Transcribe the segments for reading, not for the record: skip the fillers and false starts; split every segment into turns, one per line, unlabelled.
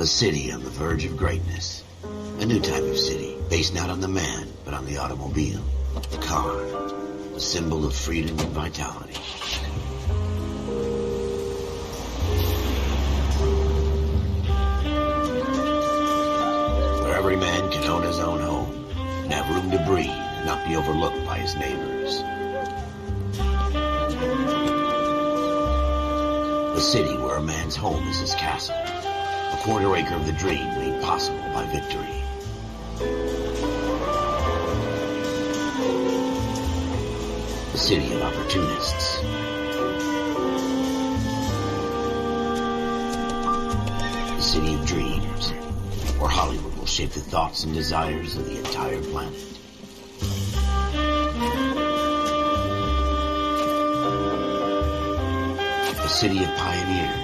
A city on the verge of greatness. A new type of city, based not on the man, but on the automobile. The car. The symbol of freedom and vitality. Where every man can own his own home, and have room to breathe, and not be overlooked by his neighbors. A city where a man's home is his castle. A quarter acre of the dream made possible by victory. A city of opportunists. A city of dreams, where Hollywood will shape the thoughts and desires of the entire planet. A city of pioneers.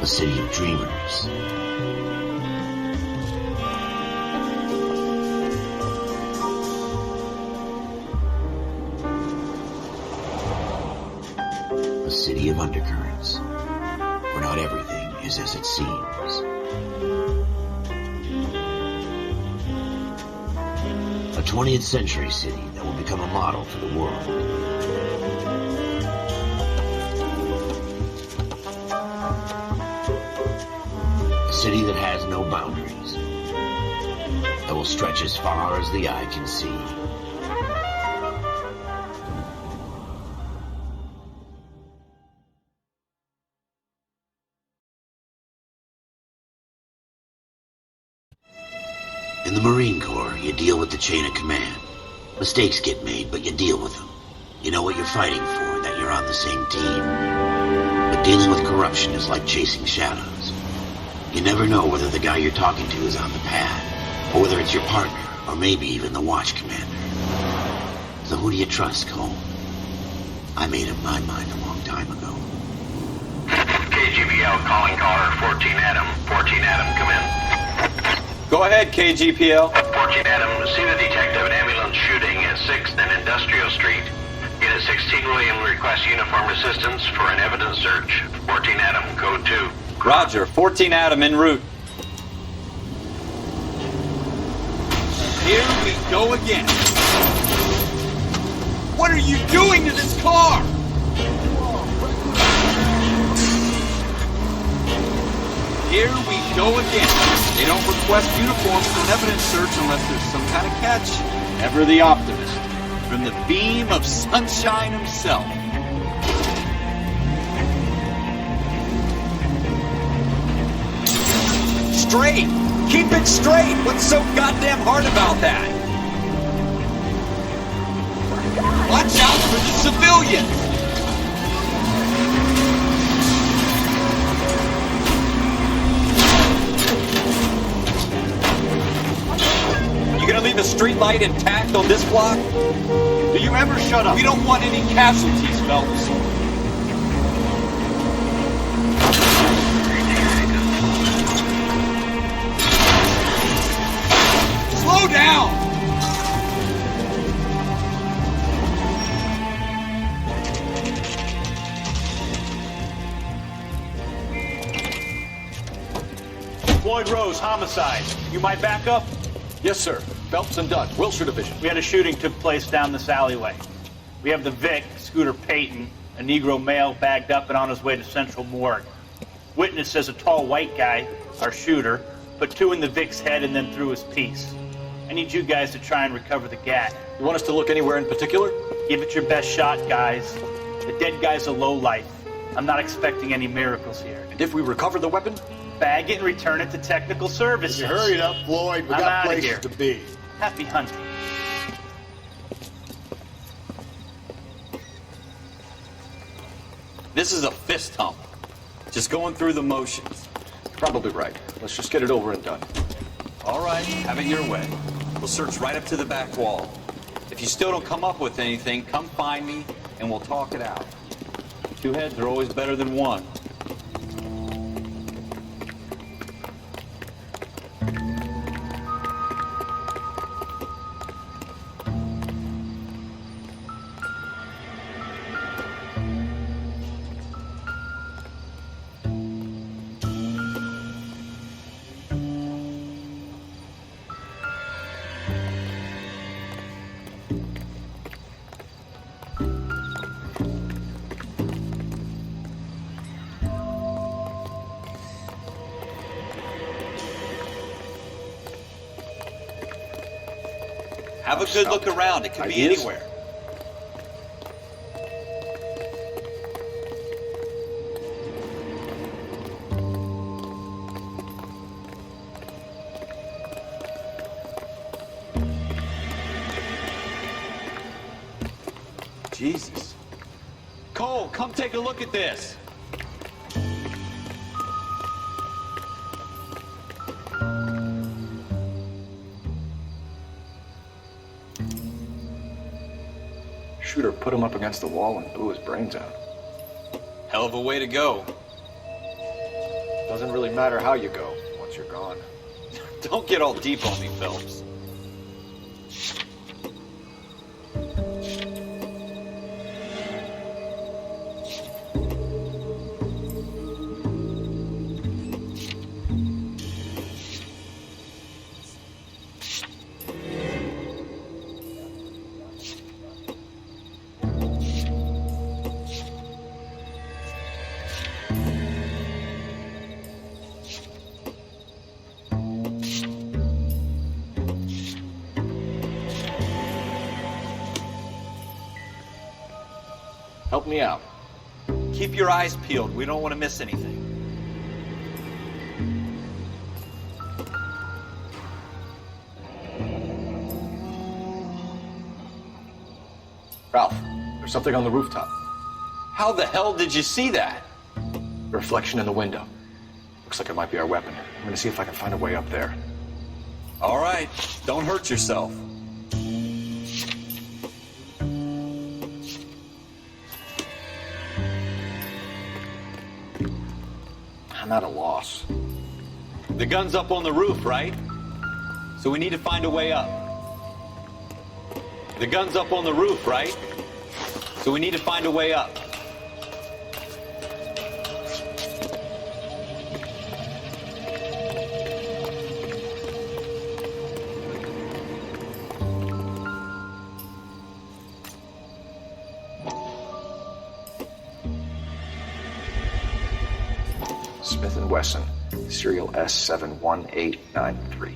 A city of dreamers. A city of undercurrents, where not everything is as it seems. A 20th century city that will become a model for the world. A city that has no boundaries, that will stretch as far as the eye can see. In the Marine Corps, you deal with the chain of command. Mistakes get made, but you deal with them. You know what you're fighting for, that you're on the same team. But dealing with corruption is like chasing shadows. You never know whether the guy you're talking to is on the pad, or whether it's your partner, or maybe even the watch commander. So who do you trust, Cole? I made up my mind a long time ago.
KGPL calling caller 14 Adam. 14 Adam, come in.
Go ahead, KGPL.
14 Adam, see the detective at ambulance shooting at 6th and Industrial Street. Unit 16 William requests uniformed assistance for an evidence search. 14 Adam, code 2.
Roger, 14 Adam en route.
Here we go again. What are you doing to this car? Here we go again. They don't request uniforms for an evidence search unless there's some kind of catch. Ever the optimist. From the beam of sunshine himself. Straight! Keep it straight! What's so goddamn hard about that? Watch out for the civilians! You gonna leave the street light intact on this block? Do you ever shut up? We don't want any casualties, fellas. Slow down!
Floyd Rose, homicide. You might back up?
Yes, sir. Phelps and Dunn, Wilshire Division.
We had a shooting took place down this alleyway. We have the Vic, Scooter Payton, a Negro male bagged up and on his way to Central Morgue. Witness says a tall white guy, our shooter, put 2 in the Vic's head and then threw his piece. I need you guys to try and recover the gat.
You want us to look anywhere in particular?
Give it your best shot, guys. The dead guy's a lowlife. I'm not expecting any miracles here.
And if we recover the weapon?
Bag it and return it to technical services.
You hurry it up, Floyd. We
I'm
got
outta
places
here.
to be.
Happy hunting.
This is a fist hump. Just going through the motions.
Probably right. Let's just get it over and done.
All right, have it your way. We'll search right up to the back wall. If you still don't come up with anything, come find me and we'll talk it out. 2 heads are always better than 1.
Have a good look around. It could be
Ideas?
anywhere.
Jesus. Cole, come take a look at this.
Shooter put him up against the wall and blew his brains out.
Hell of a way to go.
Doesn't really matter how you go once you're gone.
Don't get all deep on me, Phelps.
Help me out.
Keep your eyes peeled. We don't want to miss anything.
Ralph, there's something on the rooftop.
How the hell did you see that?
A reflection in the window. Looks like it might be our weapon. I'm gonna see if I can find a way up there.
All right. Don't hurt yourself.
I'm at a loss.
The gun's up on the roof, right? So we need to find a way up. The gun's up on the roof, right? So we need to find a way up.
Smith & Wesson, serial S71893.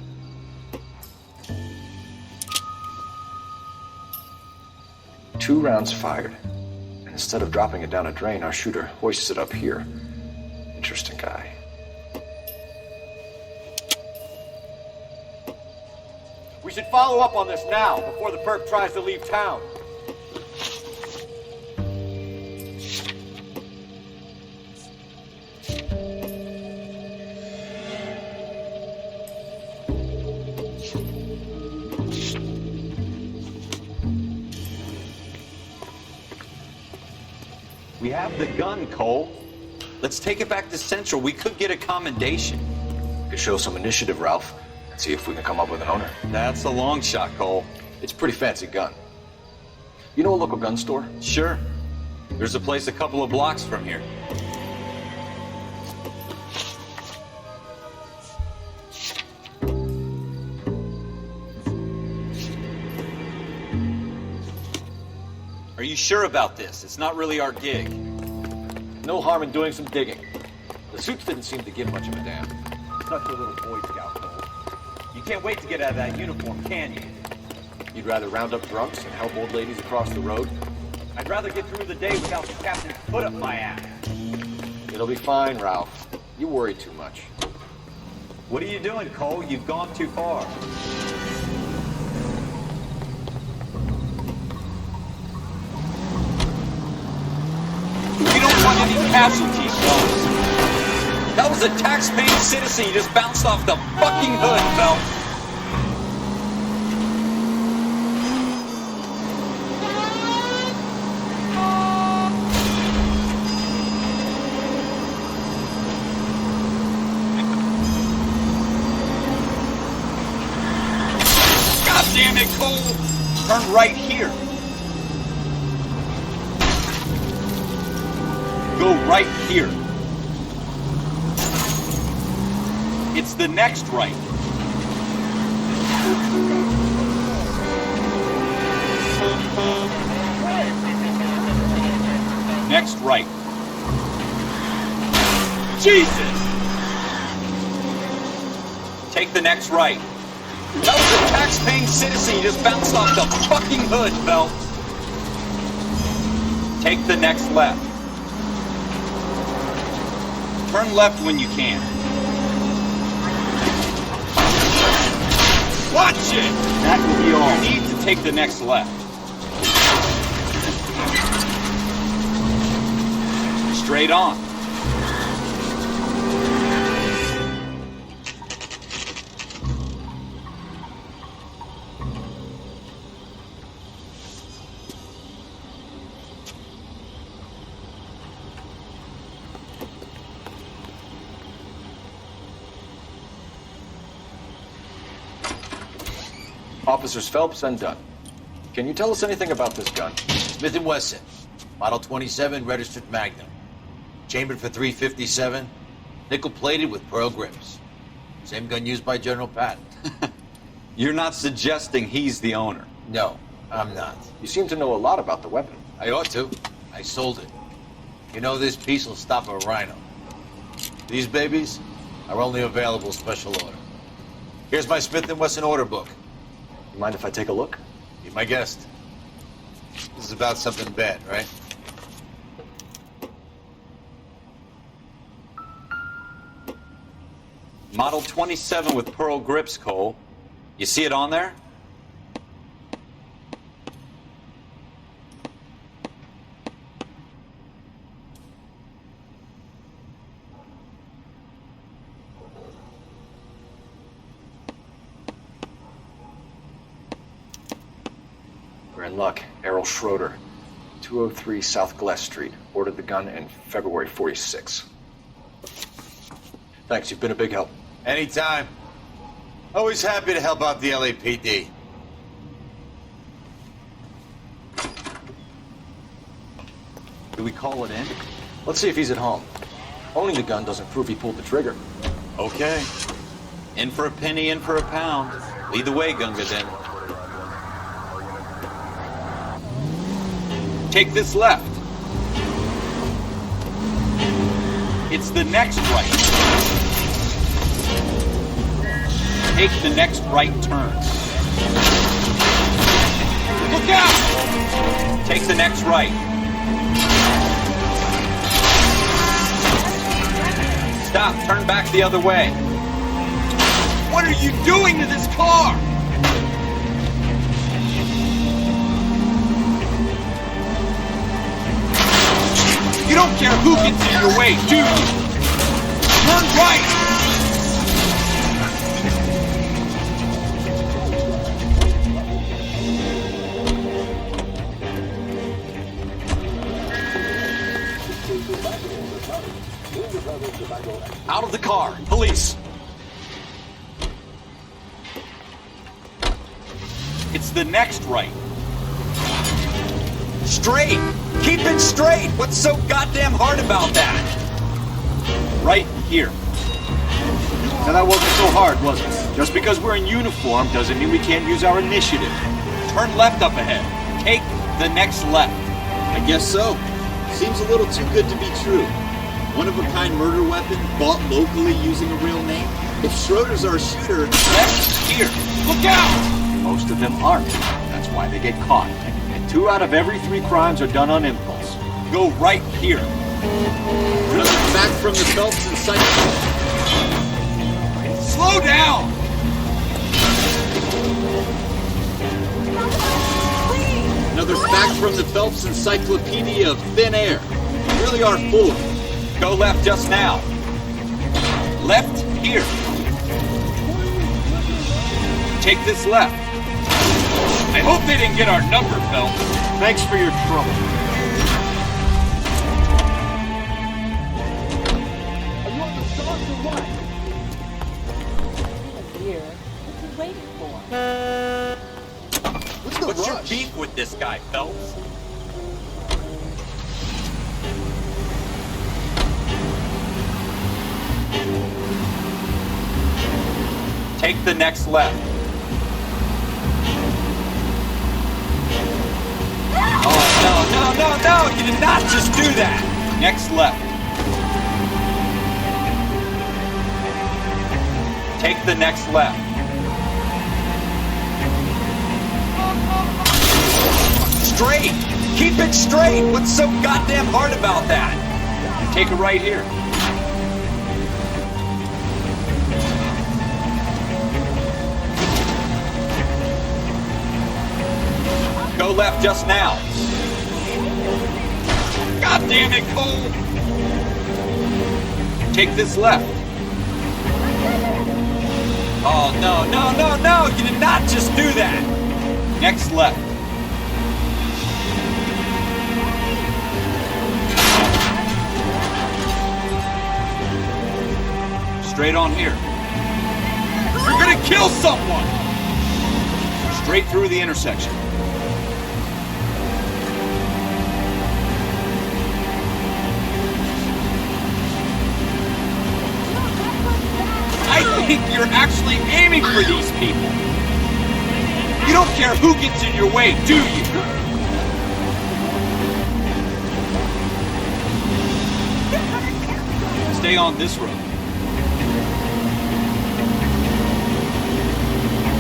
Two rounds fired, and instead of dropping it down a drain, our shooter hoists it up here. Interesting guy.
We should follow up on this now, before the perp tries to leave town.
We have the gun, Cole. Let's take it back to Central. We could get a commendation.
Could show some initiative, Ralph, and see if we can come up with an owner.
That's a long shot, Cole.
It's a pretty fancy gun. You know a local gun store?
Sure. There's a place a couple of blocks from here. Are you sure about this? It's not really our gig.
No harm in doing some digging. The suits didn't seem to give much of a damn.
Such a little Boy Scout, Cole. You can't wait to get out of that uniform, can you?
You'd rather round up drunks and help old ladies across the road?
I'd rather get through the day without the captain's foot up my ass.
It'll be fine, Ralph. You worry too much.
What are you doing, Cole? You've gone too far. We don't want any casualties, Phelps. That was a tax-paying citizen. You just bounced off the fucking hood, Phelps. God damn it, Cole! Turn right here. Go right here. It's the next right. Next right. Jesus! Take the next right. That was a tax-paying citizen. You just bounced off the fucking hood, Phelps. Take the next left. Turn left when you can. Watch it!
That will be all.
You need to take the next left. Straight on.
Officers Phelps and Dunn. Can you tell us anything about this gun?
Smith & Wesson, Model 27, registered Magnum. Chambered for .357, nickel-plated with pearl grips. Same gun used by General Patton.
You're not suggesting he's the owner?
No, I'm not.
You seem to know a lot about the weapon.
I ought to. I sold it. You know this piece will stop a rhino. These babies are only available special order. Here's my Smith & Wesson order book.
You mind if I take a look?
Be my guest. This is about something bad, right?
Model 27 with pearl grips, Cole. You see it on there?
We're in luck. Errol Schroeder, 203 South Glass Street. Ordered the gun in February '46. Thanks, you've been a big help.
Anytime. Always happy to help out the LAPD.
Do we call it in?
Let's see if he's at home. Owning the gun doesn't prove he pulled the trigger.
Okay. In for a penny, in for a pound. Lead the way, Gunga, then. Take this left. It's the next right. Take the next right turn. Look out! Take the next right. Stop, turn back the other way. What are you doing to this car? You don't care who gets in your way, do you? Turn right! Out of the car, police! It's the next right. Straight! Keep it straight! What's so goddamn hard about that? Right here.
Now that wasn't so hard, was it? Just because we're in uniform doesn't mean we can't use our initiative.
Turn left up ahead. Take the next left.
I guess so. Seems a little too good to be true. One-of-a-kind murder weapon bought locally using a real name? If Schroeder's our shooter...
Left here. Look out!
Most of them aren't. That's why they get caught. And 2 out of every 3 crimes are done on impulse.
Go right here.
Another fact from the Phelps and Cycle.
Slow down!
Another fact from the Phelps Encyclopedia of Thin Air. You really are full of it.
Go left just now. Left here. Take this left. I hope they didn't get our number, Phelps.
Thanks for your trouble.
Are you on the sauce or what? Here. What are you waiting for?
What's your beef with this guy, Phelps? Take the next left. Oh, no, you did not just do that. Next left. Take the next left. straight! Keep it straight! What's so goddamn hard about that?
Take a right here.
Go left just now. God damn it, Cole!
Take this left.
Oh, no, no, no, no! You did not just do that!
Next left. Straight on here.
You're gonna kill someone!
Straight through the intersection.
I think you're actually aiming for these people. You don't care who gets in your way, do you?
Stay on this road.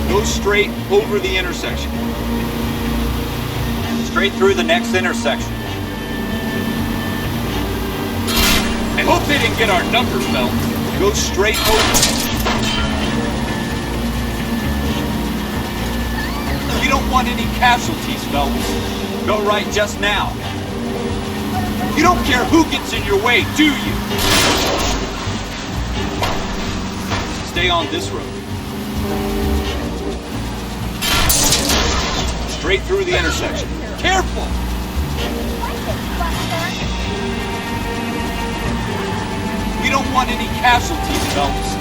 Go straight over the intersection.
Straight through the next intersection.
I hope they didn't get our numbers, Phelps. Go straight over.
You don't want any casualties, Phelps. Go right just now. You don't care who gets in your way, do you?
Stay on this road. Straight through the intersection.
Careful! We don't want any casualties, Phelps.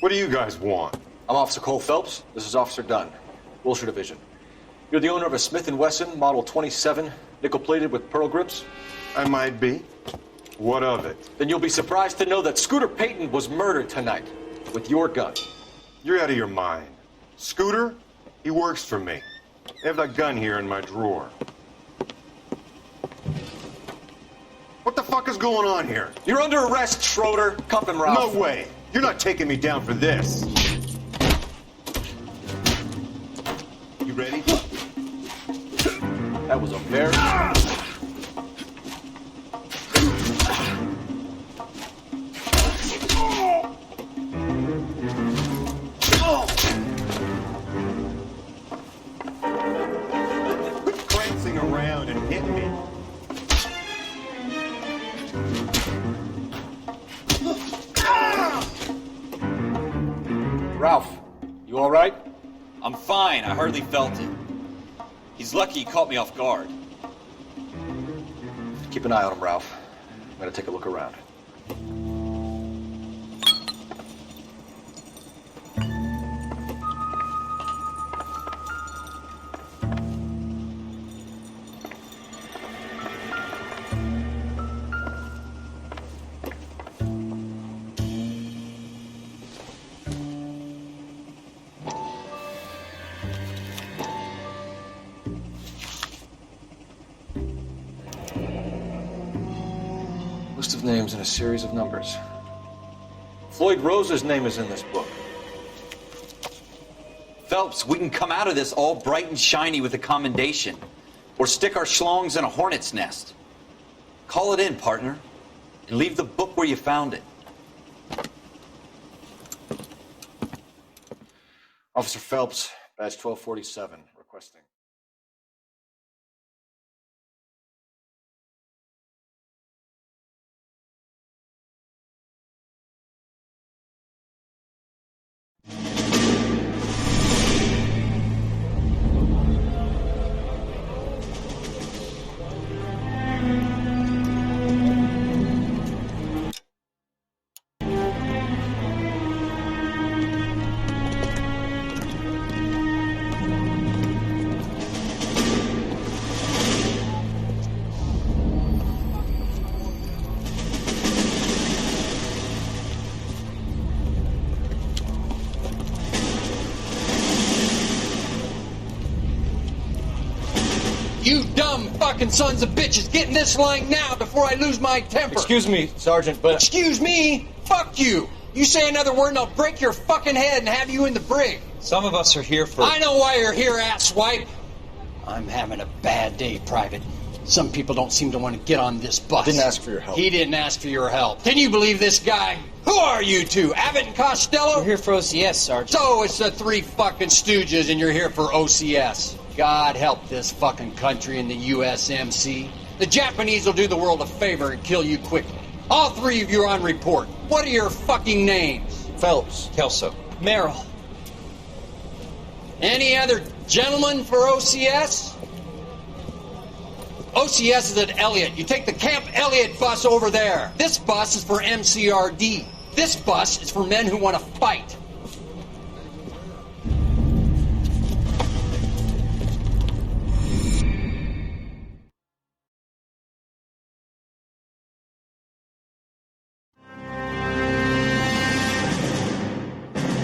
What do you guys want?
I'm Officer Cole Phelps. This is Officer Dunn, Wilshire Division. You're the owner of a Smith & Wesson Model 27, nickel-plated with pearl grips?
I might be. What of it?
Then you'll be surprised to know that Scooter Payton was murdered tonight with your gun.
You're out of your mind. Scooter? He works for me. I have that gun here in my drawer. What the fuck is going on here?
You're under arrest, Schroeder. Cuff him, Ralph.
No way! You're not taking me down for this! You ready?
That was a very...
Quit prancing around and hit me.
Ralph, you all right?
I'm fine. I hardly felt it. He's lucky he caught me off guard.
Keep an eye on him, Ralph. I'm gonna take a look around. List of names and a series of numbers. Floyd Rose's name is in this book.
Phelps, we can come out of this all bright and shiny with a commendation. Or stick our schlongs in a hornet's nest. Call it in, partner. And leave the book where you found it.
Officer Phelps, badge 1247, requesting.
You dumb fucking sons of bitches, get in this line now before I lose my temper.
Excuse me, Sergeant, but...
Excuse me? Fuck you. You say another word and I'll break your fucking head and have you in the brig.
Some of us are here for...
I know why you're here, asswipe. I'm having a bad day, Private. Some people don't seem to want to get on this bus.
I didn't ask for your help.
He didn't ask for your help. Can you believe this guy? Who are you two? Abbott and Costello?
We're here for OCS, Sergeant.
So it's the three fucking stooges and you're here for OCS. God help this fucking country and the USMC. The Japanese will do the world a favor and kill you quickly. All three of you are on report. What are your fucking names?
Phelps.
Kelso.
Merrill.
Any other gentlemen for OCS? OCS is at Elliott. You take the Camp Elliott bus over there. This bus is for MCRD. This bus is for men who want to fight.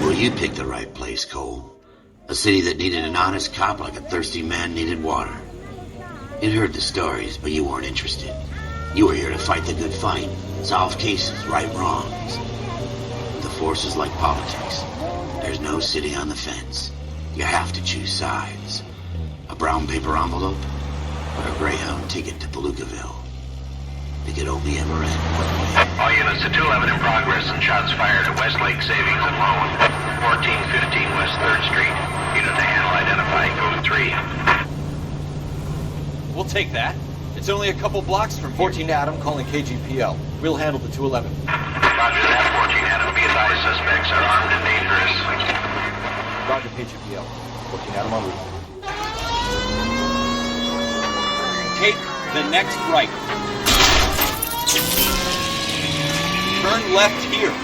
Well, you picked the right place, Cole. A city that needed an honest cop like a thirsty man needed water. You'd heard the stories, but you weren't interested. You were here to fight the good fight, solve cases, right wrongs. The force is like politics. There's no sitting on the fence. You have to choose sides. A brown paper envelope or a Greyhound ticket to Palookaville. It could only ever end one way.
All units to 211 in progress and shots fired at Westlake Savings and Loan, 1415 West 3rd Street. Unit to handle identify code 3.
We'll take that. It's only a couple blocks from here.
14 Adam calling KGPL. We'll handle the 211.
Roger that, 14 Adam. Be advised, suspects are armed and dangerous.
Roger, KGPL. 14 Adam on route.
Take the next right. Turn left here.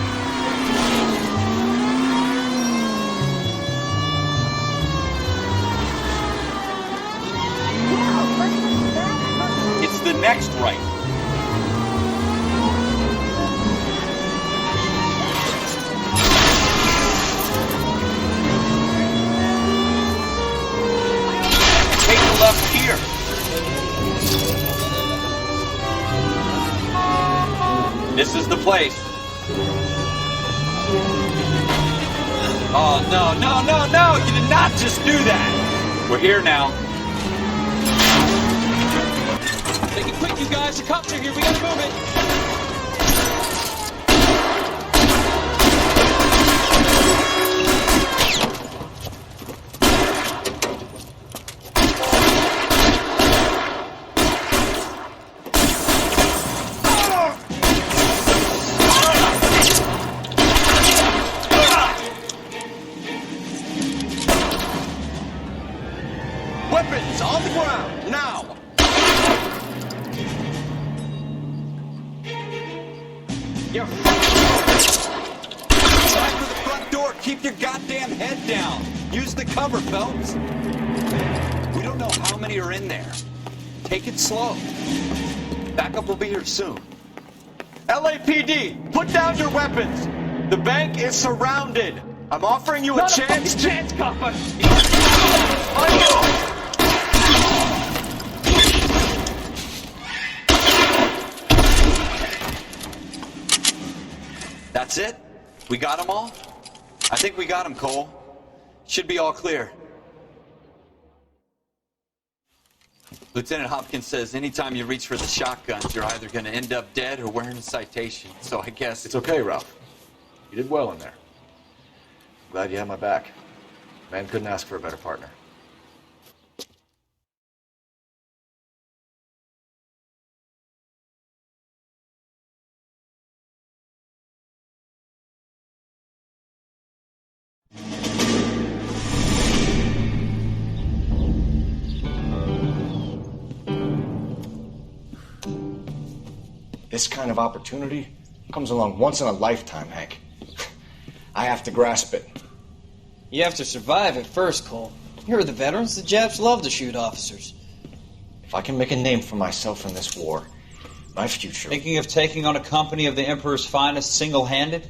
It's the next right. Take the left here. This is the place. Oh, no, no, no, no! You did not just do that! We're here now.
Make it quick, you guys. The cops are here. We gotta move it.
Weapons on the ground, now! You're try for the front door. Keep your goddamn head down. Use the cover, Phelps. We don't know how many are in there. Take it slow. Backup will be here soon. LAPD, put down your weapons. The bank is surrounded. I'm offering you a chance to...
chance, copper.
That's it? We got them all? I think we got them, Cole. Should be all clear. Lieutenant Hopkins says anytime you reach for the shotguns, you're either going to end up dead or wearing a citation. So I guess...
It's okay, Ralph. You did well in there. Glad you had my back. Man couldn't ask for a better partner. This kind of opportunity comes along once in a lifetime, Hank. I have to grasp it.
You have to survive at first, Cole. Here are the veterans. The Japs love to shoot officers.
If I can make a name for myself in this war, my future...
Thinking of taking on a company of the Emperor's finest single-handed?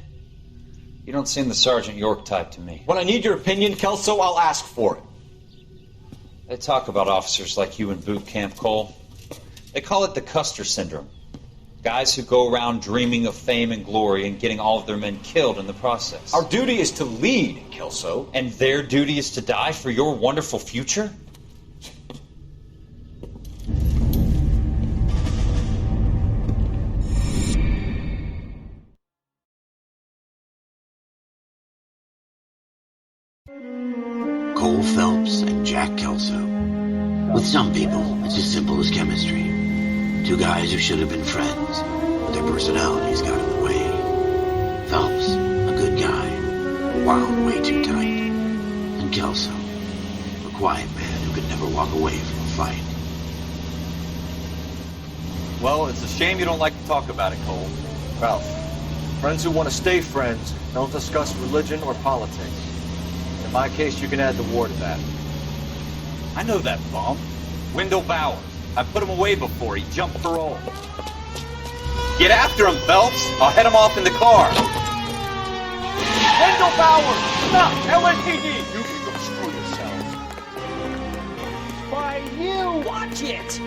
You don't seem the Sergeant York type to me.
When I need your opinion, Kelso, I'll ask for it.
They talk about officers like you in boot camp, Cole. They call it the Custer syndrome. Guys who go around dreaming of fame and glory and getting all of their men killed in the process.
Our duty is to lead, Kelso.
And their duty is to die for your wonderful future?
Cole Phelps and Jack Kelso. With some people, it's as simple as chemistry. Two guys who should have been friends, but their personalities got in the way. Phelps, a good guy, wound way too tight. And Kelso, a quiet man who could never walk away from a fight.
Well, it's a shame you don't like to talk about it, Cole.
Ralph, friends who want to stay friends don't discuss religion or politics. In my case, you can add the war to that.
I know that bum. Wendell Bauer. I put him away before. He jumped parole. Get after him, Phelps. I'll head him off in the car.
Wendell Bauer! Stop! LAPD!
You can go screw yourselves.
By you! Watch it!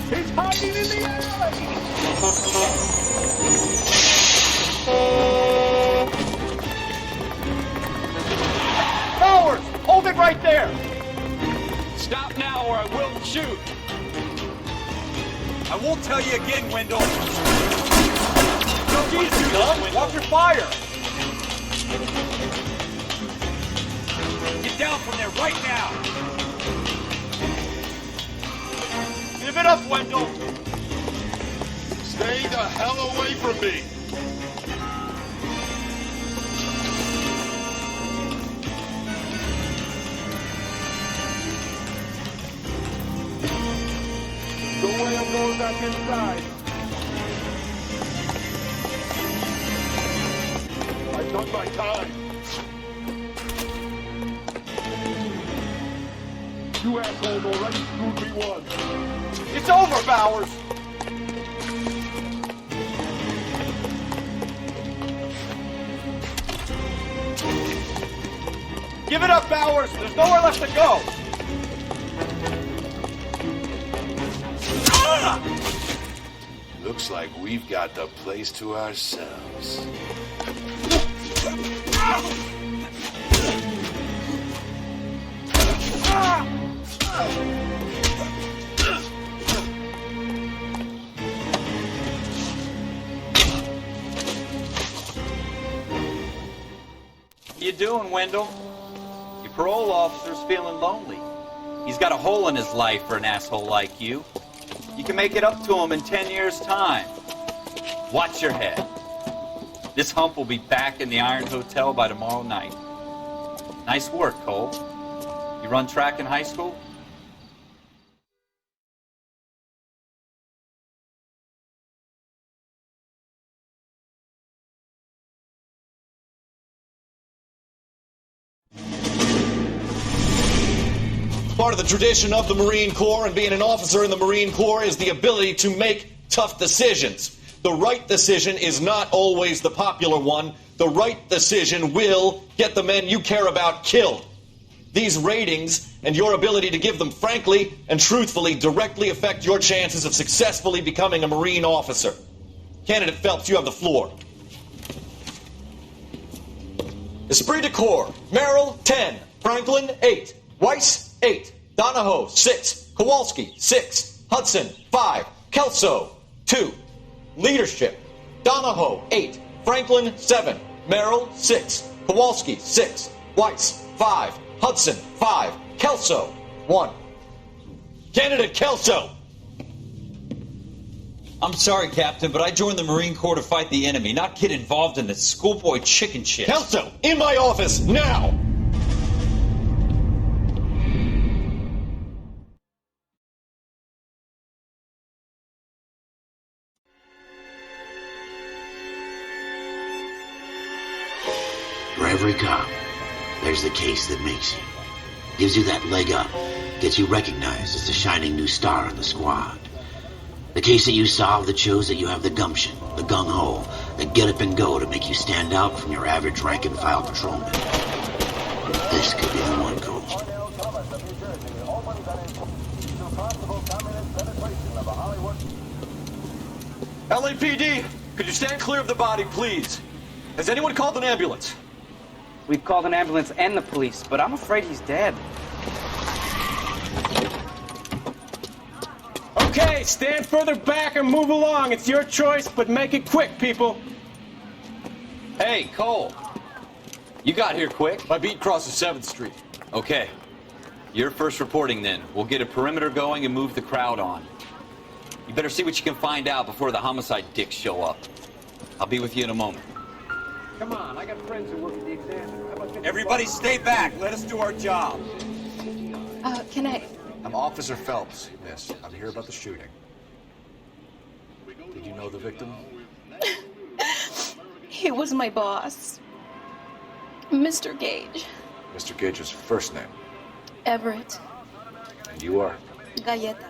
He's hiding in the alley! Bowers! Hold it right there!
Stop now or I will shoot.
I won't tell you again, Wendell.
No, Jesus, dumb! Watch your fire!
Get down from there right now.
Give it up, Wendell!
Stay the hell away from me!
The way I'm going back inside.
I've done my time.
You assholes already screwed me once. It's over, Bowers! Give it up, Bowers! There's nowhere left to go!
Looks like we've got the place to ourselves.
How you doing, Wendell? Your parole officer's feeling lonely. He's got a hole in his life for an asshole like you. You can make it up to him in 10 years' time. Watch your head. This hump will be back in the Iron Hotel by tomorrow night. Nice work, Cole. You run track in high school?
Part of the tradition of the Marine Corps and being an officer in the Marine Corps is the ability to make tough decisions. The right decision is not always the popular one. The right decision will get the men you care about killed. These ratings and your ability to give them frankly and truthfully directly affect your chances of successfully becoming a Marine officer. Candidate Phelps, you have the floor. Esprit de Corps, Merrill, 10. Franklin, 8. Weiss, 8. Donahoe, 6. Kowalski, 6. Hudson, 5. Kelso, 2. Leadership, Donahoe, 8. Franklin, 7. Merrill, 6. Kowalski, 6. Weiss, 5. Hudson, 5. Kelso, 1. Candidate Kelso!
I'm sorry, Captain, but I joined the Marine Corps to fight the enemy, not get involved in this schoolboy chicken shit.
Kelso, in my office, now!
For every cop, there's the case that makes you. Gives you that leg up, gets you recognized as the shining new star in the squad. The case that you solve that shows that you have the gumption, the gung-ho, the get up and go to make you stand out from your average rank-and-file patrolman. This could be the one, Cole.
LAPD, could you stand clear of the body, please? Has anyone called an ambulance?
We've called an ambulance and the police, but I'm afraid he's dead.
Okay, stand further back or move along. It's your choice, but make it quick, people.
Hey, Cole. You got here quick.
My beat crosses 7th Street.
Okay. You're first reporting then. We'll get a perimeter going and move the crowd on. You better see what you can find out before the homicide dicks show up. I'll be with you in a moment.
Come on, I got friends who work at the Examiner. How about
Everybody stay back. Let us do our job.
Can I...
I'm Officer Phelps, miss. I'm here about the shooting. Did you know the victim?
He was my boss. Mr. Gage.
Mr. Gage's first name.
Everett.
And you are?
Galleta.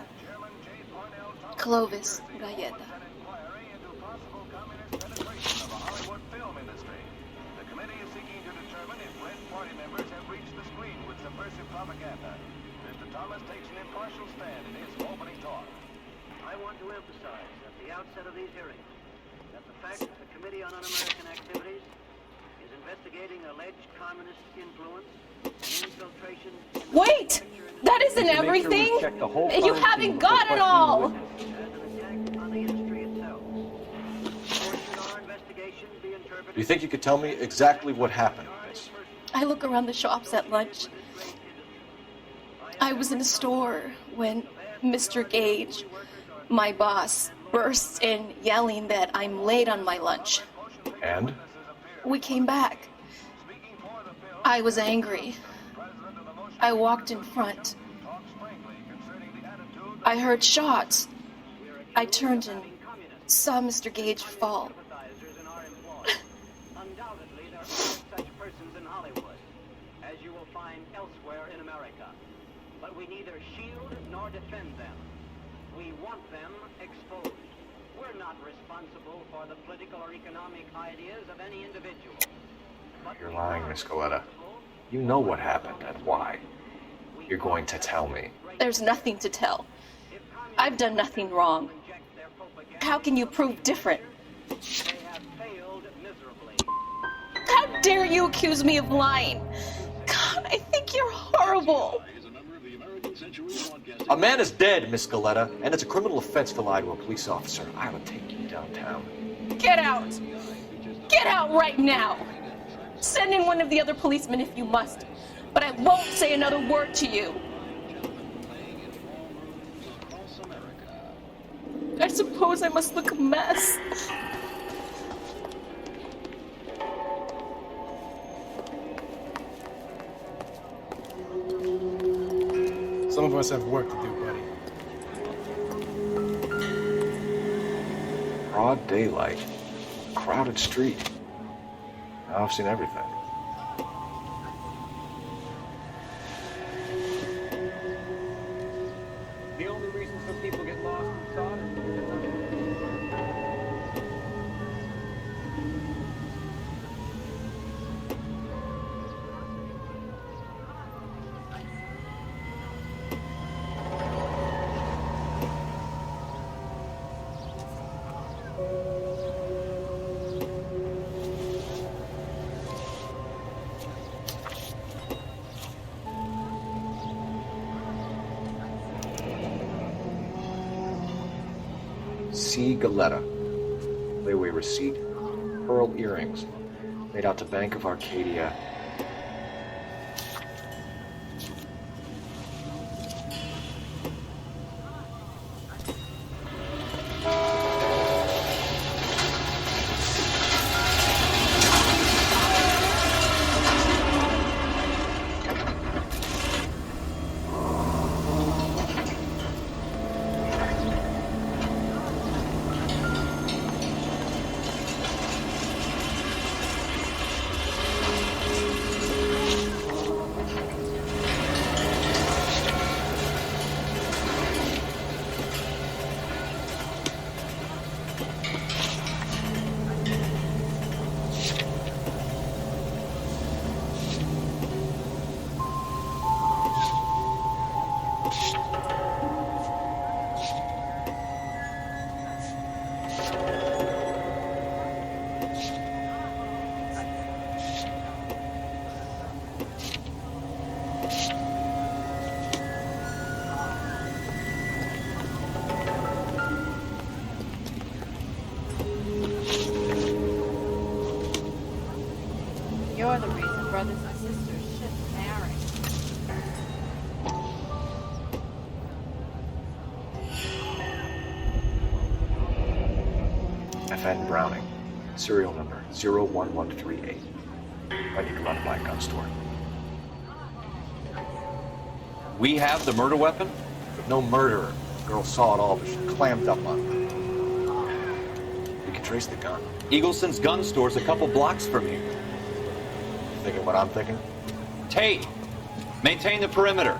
Clovis Galleta.
I want to emphasize at the outset of these hearings that the fact that the Committee on Un-American Activities is investigating alleged communist influence and infiltration...
Wait! That isn't everything! You haven't got it all!
Do you think you could tell me exactly what happened, miss?
I look around the shops at lunch. I was in a store when Mr. Gage, my boss, bursts in yelling that I'm late on my lunch.
And?
We came back. I was angry. I walked in front. I heard shots. I turned and saw Mr. Gage fall.
Undoubtedly, there are such persons in Hollywood, as you will find elsewhere in America. But we neither shield nor defend them. We want them exposed. We're not responsible for the political or economic ideas of any individual.
You're lying, Miss Galleta. You know what happened and why. You're going to tell me.
There's nothing to tell. I've done nothing wrong. How can you prove different? How dare you accuse me of lying? God, I think you're horrible.
A man is dead, Miss Galleta, and it's a criminal offense to lie to a police officer. I would take you downtown.
Get out! Get out right now! Send in one of the other policemen if you must, but I won't say another word to you. I suppose I must look a mess.
Some of us have work to do, buddy.
Broad daylight. Crowded street. Now I've seen everything.
The only reason some people get lost in thought is
C. Galleta. Layaway receipt. Pearl earrings. Made out to Bank of Arcadia. FN Browning, serial number 01138. I need to run by a gun store.
We have the murder weapon?
But no murderer. The girl saw it all, but she clammed up on it. We can trace the gun.
Eagleson's gun store's a couple blocks from here.
Thinking what I'm thinking?
Tate, maintain the perimeter.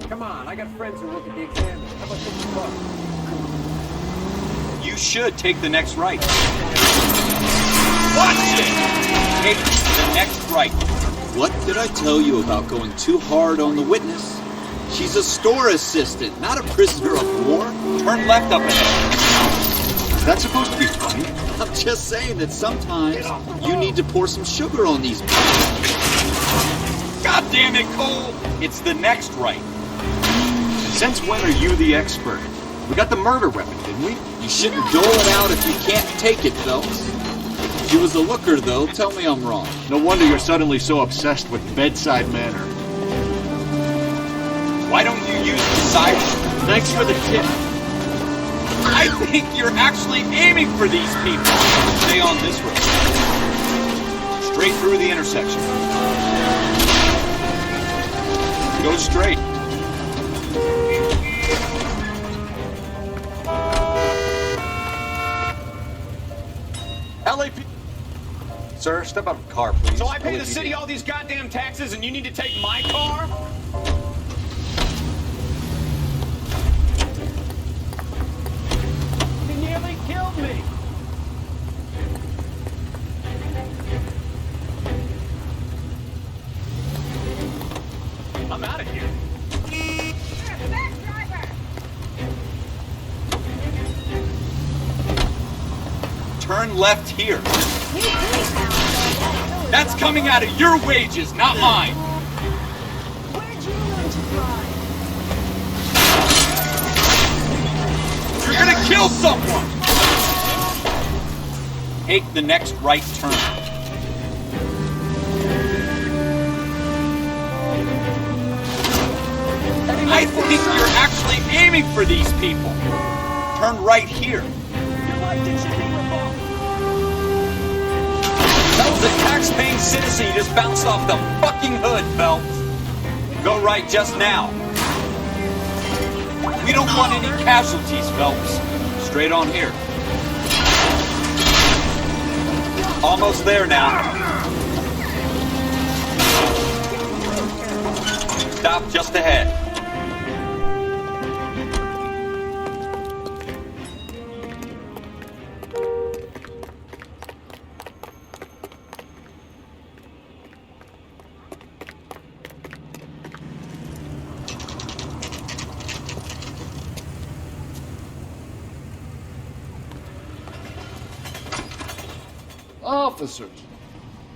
Come on, I got friends who work at the Examiner. How about this car?
You should take the next right. Watch it! Take the next right.
What did I tell you about going too hard on the witness? She's a store assistant, not a prisoner of war.
Turn left up ahead.
Is that supposed to be funny? I'm just saying that sometimes you need to pour some sugar on these people.
God damn it, Cole! It's the next right.
Since when are you the expert? We got the murder weapon, didn't we? You shouldn't dole it out if you can't take it, Phelps. She was a looker, though. Tell me I'm wrong.
No wonder you're suddenly so obsessed with bedside manner.
Why don't you use the siren?
Thanks for the tip.
I think you're actually aiming for these people. Stay on this road. Straight through the intersection. Go straight.
LAP.
Sir, step out of the car, please.
So I pay the
LAPD.
city all these goddamn taxes and you need to take my car?
He nearly killed me!
I'm out of here.
Turn left here. That's coming out of your wages, not mine.
Where'd you learn to drive?
You're gonna kill someone! Take the next right turn. I think you're actually aiming for these people. Turn right here. That was a tax-paying citizen you just bounced off the fucking hood, Phelps. Go right just now. We don't want any casualties, Phelps. Straight on here. Almost there now. Stop just ahead.
Officers,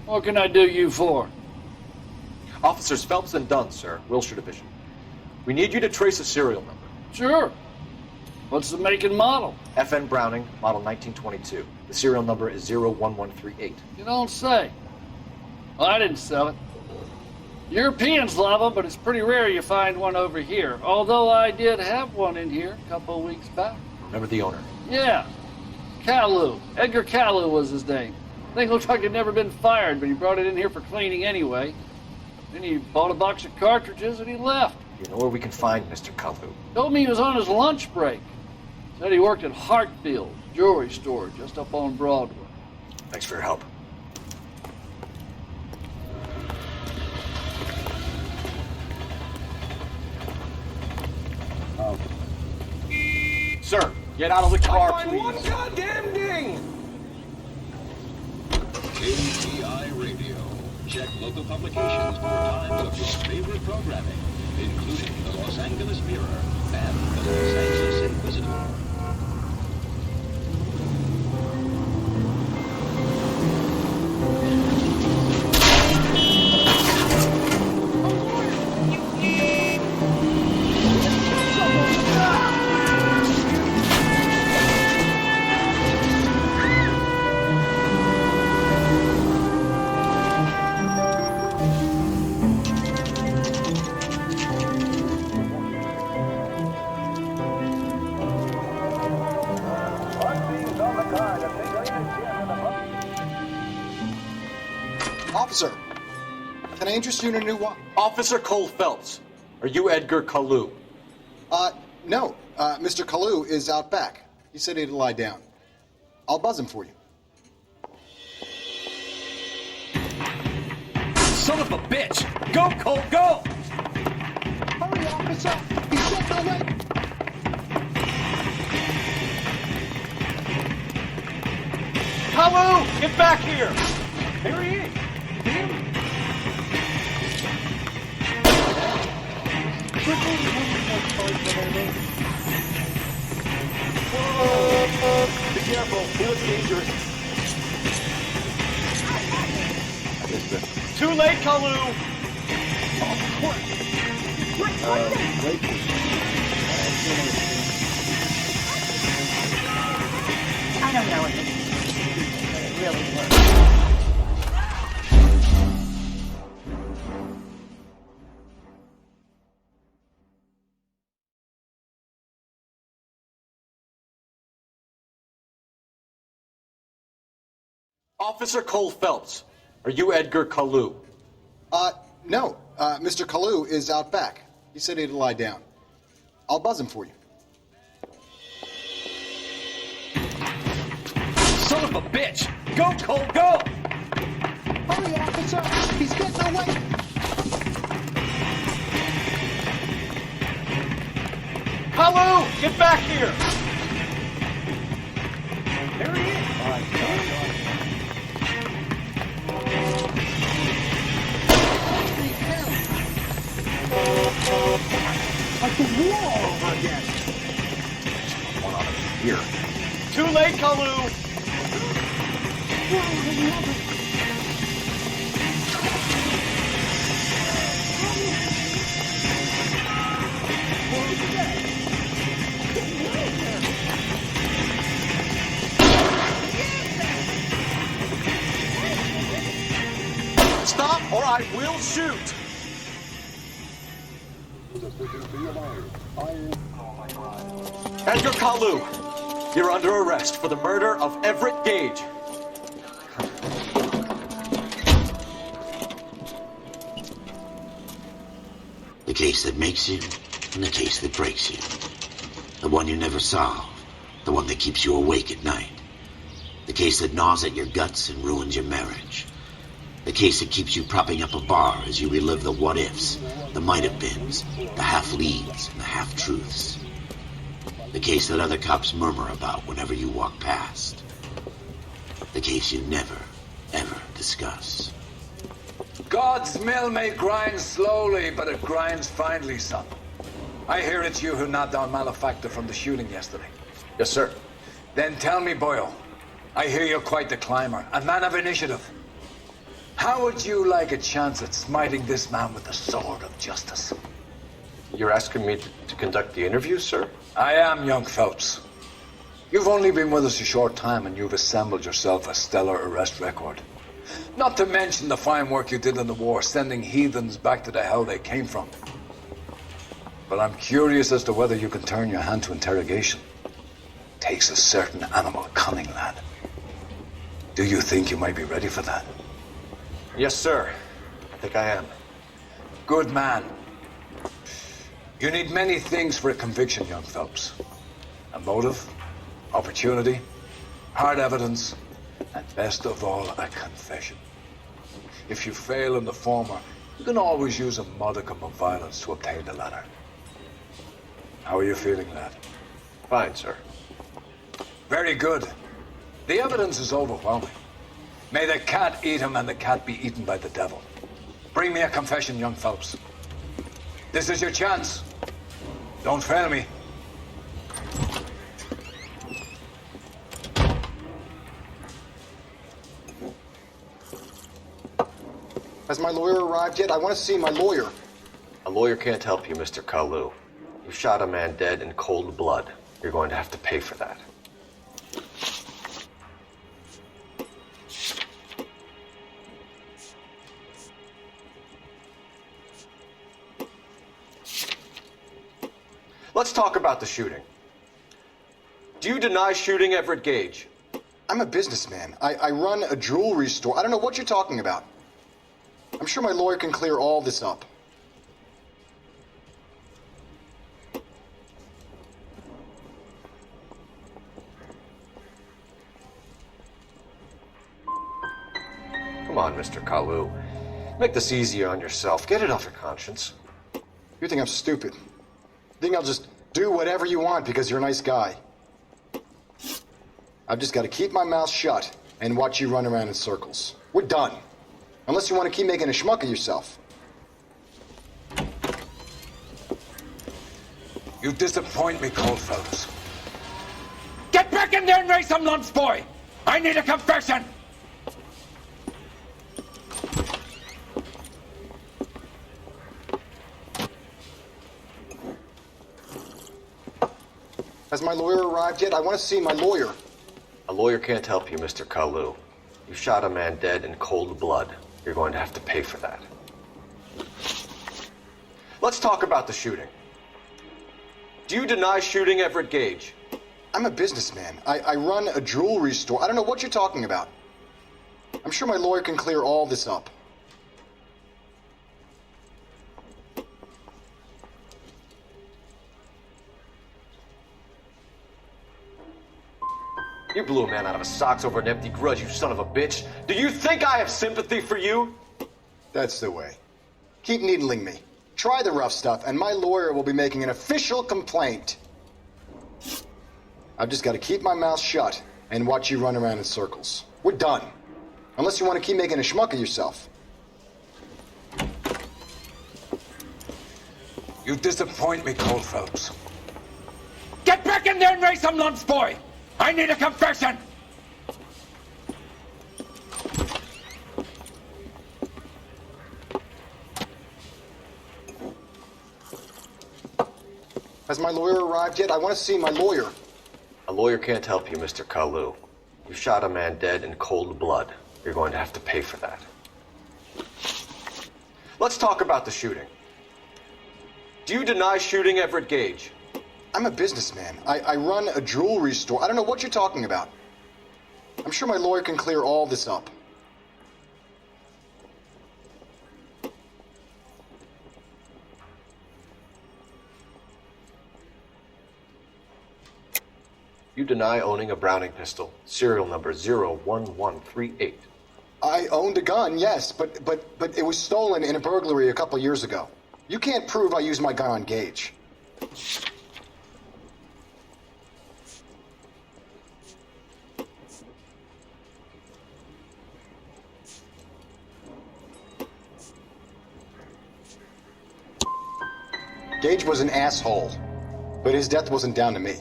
what can I do you for?
Officers Phelps and Dunn, sir, Wilshire Division. We need you to trace a serial number.
Sure. What's the make and model?
FN Browning, model 1922. The serial number is 01138.
You don't say. Well, I didn't sell it. Europeans love them, but it's pretty rare you find one over here. Although I did have one in here a couple of weeks back.
Remember the owner?
Yeah. Caillou. Edgar Caillou was his name. Thing looked like it'd never been fired, but he brought it in here for cleaning anyway. Then he bought a box of cartridges and he left.
You know where we can find Mr. Caillou?
Told me he was on his lunch break. Said he worked at Hartfield jewelry store just up on Broadway.
Thanks for your help.
Sir, get out of the car, please.
One goddamn ding!
KPI Radio. Check local publications for times of your favorite programming, including the Los Angeles Mirror and the Los Angeles Inquisitor.
Officer, can I interest you in a new watch?
Officer Cole Phelps, are you Edgar Kalu?
No. Mr. Kalu is out back. He said he'd lie down. I'll buzz him for you.
Son of a bitch! Go, Cole, go!
Hurry, officer! He's getting away!
Kalu, get back here! There he is.
Be careful. He looks dangerous.
Too late, Kalu!
I don't know if it really works.
Officer Cole Phelps, are you Edgar Kalu?
No. Mr. Kalu is out back. He said he'd lie down. I'll buzz him for you.
Son of a bitch! Go, Cole, go!
Hurry, officer! He's getting away!
Kalu, get back here! There he is.
Like the war over again.
One out of here.
Too late, Kalu!
Stop or I will shoot! Edgar Kalu, you're under arrest for the murder of Everett Gage.
The case that makes you, and the case that breaks you. The one you never solve, the one that keeps you awake at night. The case that gnaws at your guts and ruins your marriage. The case that keeps you propping up a bar as you relive the what-ifs, the might-have-beens, the half-leads, and the half-truths. The case that other cops murmur about whenever you walk past. The case you never, ever discuss.
God's mill may grind slowly, but it grinds finely, son. I hear it's you who knocked down Malefactor from the shooting yesterday.
Yes, sir.
Then tell me, Boyle, I hear you're quite the climber, a man of initiative. How would you like a chance at smiting this man with the sword of justice?
You're asking me to conduct the interview, sir?
I am, young Phelps. You've only been with us a short time and you've assembled yourself a stellar arrest record. Not to mention the fine work you did in the war, sending heathens back to the hell they came from. But I'm curious as to whether you can turn your hand to interrogation. Takes a certain animal cunning, lad. Do you think you might be ready for that?
Yes, sir. I think I am.
Good man. You need many things for a conviction, young Phelps. A motive, opportunity, hard evidence, and best of all, a confession. If you fail in the former, you can always use a modicum of violence to obtain the latter. How are you feeling, lad?
Fine, sir.
Very good. The evidence is overwhelming. May the cat eat him and the cat be eaten by the devil. Bring me a confession, young Phelps. This is your chance. Don't fail me.
Has my lawyer arrived yet? I want to see my lawyer.
A lawyer can't help you, Mr. Kalu. You shot a man dead in cold blood. You're going to have to pay for that. Let's talk about the shooting. Do you deny shooting Everett Gage?
I'm a businessman. I run a jewelry store. I don't know what you're talking about. I'm sure my lawyer can clear all this up.
Come on, Mr. Kalu. Make this easier on yourself. Get it off your conscience.
You think I'm stupid? You think I'll just do whatever you want because you're a nice guy? I've just got to keep my mouth shut and watch you run around in circles. We're done. Unless you want to keep making a schmuck of yourself.
You disappoint me, Coldfellows.
Get back in there and raise some lumps, boy! I need a confession!
Has my lawyer arrived yet? I want to see my lawyer.
A lawyer can't help you, Mr. Kalu. You shot a man dead in cold blood. You're going to have to pay for that. Let's talk about the shooting. Do you deny shooting Everett Gage?
I'm a businessman. I run a jewelry store. I don't know what you're talking about. I'm sure my lawyer can clear all this up.
You blew a man out of his socks over an empty grudge, you son of a bitch. Do you think I have sympathy for you?
That's the way. Keep needling me. Try the rough stuff, and my lawyer will be making an official complaint. I've just got to keep my mouth shut and watch you run around in circles. We're done. Unless you want to keep making a schmuck of yourself.
You disappoint me, Coldfellows.
Get back in there and raise some lumps, boy! I need a confession!
Has my lawyer arrived yet? I want to see my lawyer.
A lawyer can't help you, Mr. Kalu. You shot a man dead in cold blood. You're going to have to pay for that. Let's talk about the shooting. Do you deny shooting Everett Gage?
I'm a businessman. I run a jewelry store. I don't know what you're talking about. I'm sure my lawyer can clear all this up.
You deny owning a Browning pistol, serial number 01138.
I owned a gun, yes, but it was stolen in a burglary a couple years ago. You can't prove I used my gun on Gage. Gage was an asshole, but his death wasn't down to me.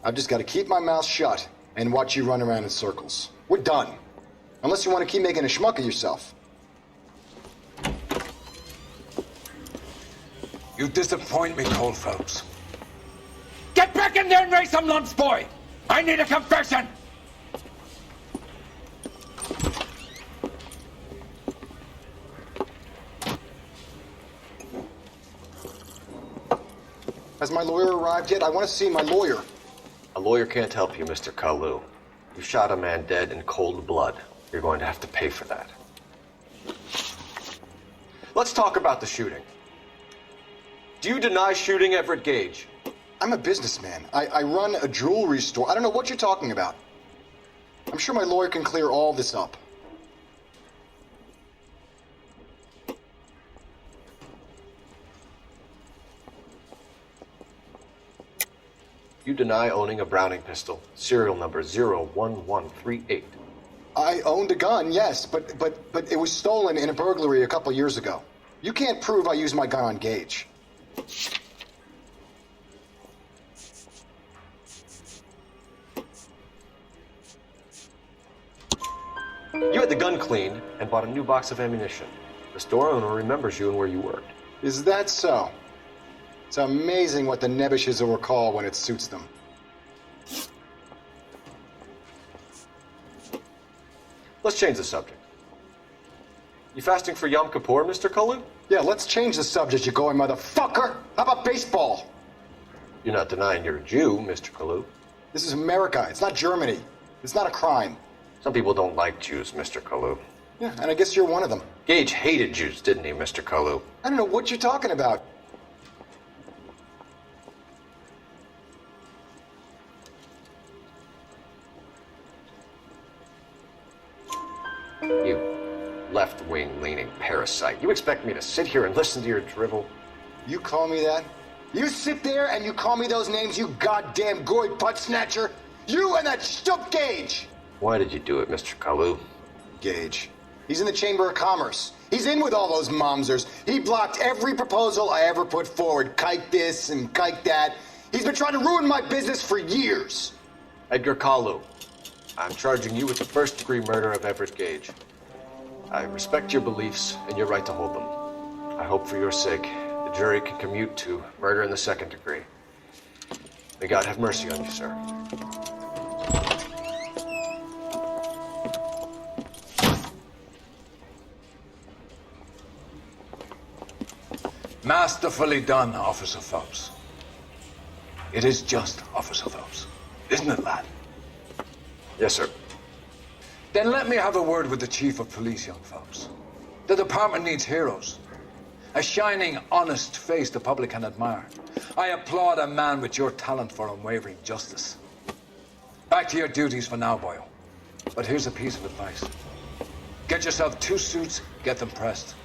I've just got to keep my mouth shut and watch you run around in circles. We're done. Unless you want to keep making a schmuck of yourself.
You disappoint me, Coldfellows.
Get back in there and raise some lumps, boy! I need a confession!
Has my lawyer arrived yet? I want to see my lawyer.
A lawyer can't help you, Mr. Kalu. You shot a man dead in cold blood. You're going to have to pay for that. Let's talk about the shooting. Do you deny shooting Everett Gage?
I'm a businessman. I run a jewelry store. I don't know what you're talking about. I'm sure my lawyer can clear all this up.
You deny owning a Browning pistol, serial number 01138.
I owned a gun, yes, but it was stolen in a burglary a couple years ago. You can't prove I used my gun on Gage.
You had the gun cleaned and bought a new box of ammunition. The store owner remembers you and where you worked.
Is that so? It's amazing what the nebbishes will recall when it suits them.
Let's change the subject. You fasting for Yom Kippur, Mr. Kalu?
Yeah, let's change the subject, you going motherfucker! How about baseball?
You're not denying you're a Jew, Mr. Kalu.
This is America. It's not Germany. It's not a crime.
Some people don't like Jews, Mr. Kalu.
Yeah, and I guess you're one of them.
Gage hated Jews, didn't he, Mr. Kalu?
I don't know what you're talking about.
You left-wing leaning parasite. You expect me to sit here and listen to your drivel?
You call me that? You sit there and you call me those names, you goddamn goy butt snatcher? You and that stup Gage!
Why did you do it, Mr. Kalu?
Gage. He's in the Chamber of Commerce. He's in with all those momsers. He blocked every proposal I ever put forward. Kike this and kike that. He's been trying to ruin my business for years.
Edgar Kalu, I'm charging you with the first-degree murder of Everett Gage. I respect your beliefs and your right to hold them. I hope for your sake the jury can commute to murder in the second degree. May God have mercy on you, sir.
Masterfully done, Officer Phelps. It is just, Officer Phelps. Isn't it, lad?
Yes, sir.
Then let me have a word with the Chief of Police, young Phelps. The department needs heroes. A shining, honest face the public can admire. I applaud a man with your talent for unwavering justice. Back to your duties for now, boyo. But here's a piece of advice. Get yourself 2 suits, get them pressed.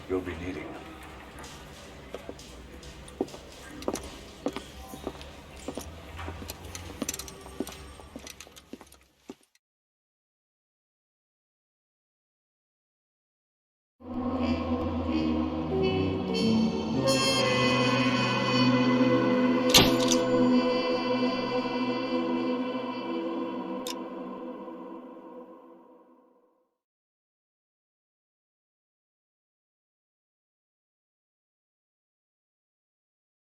You'll be needing them.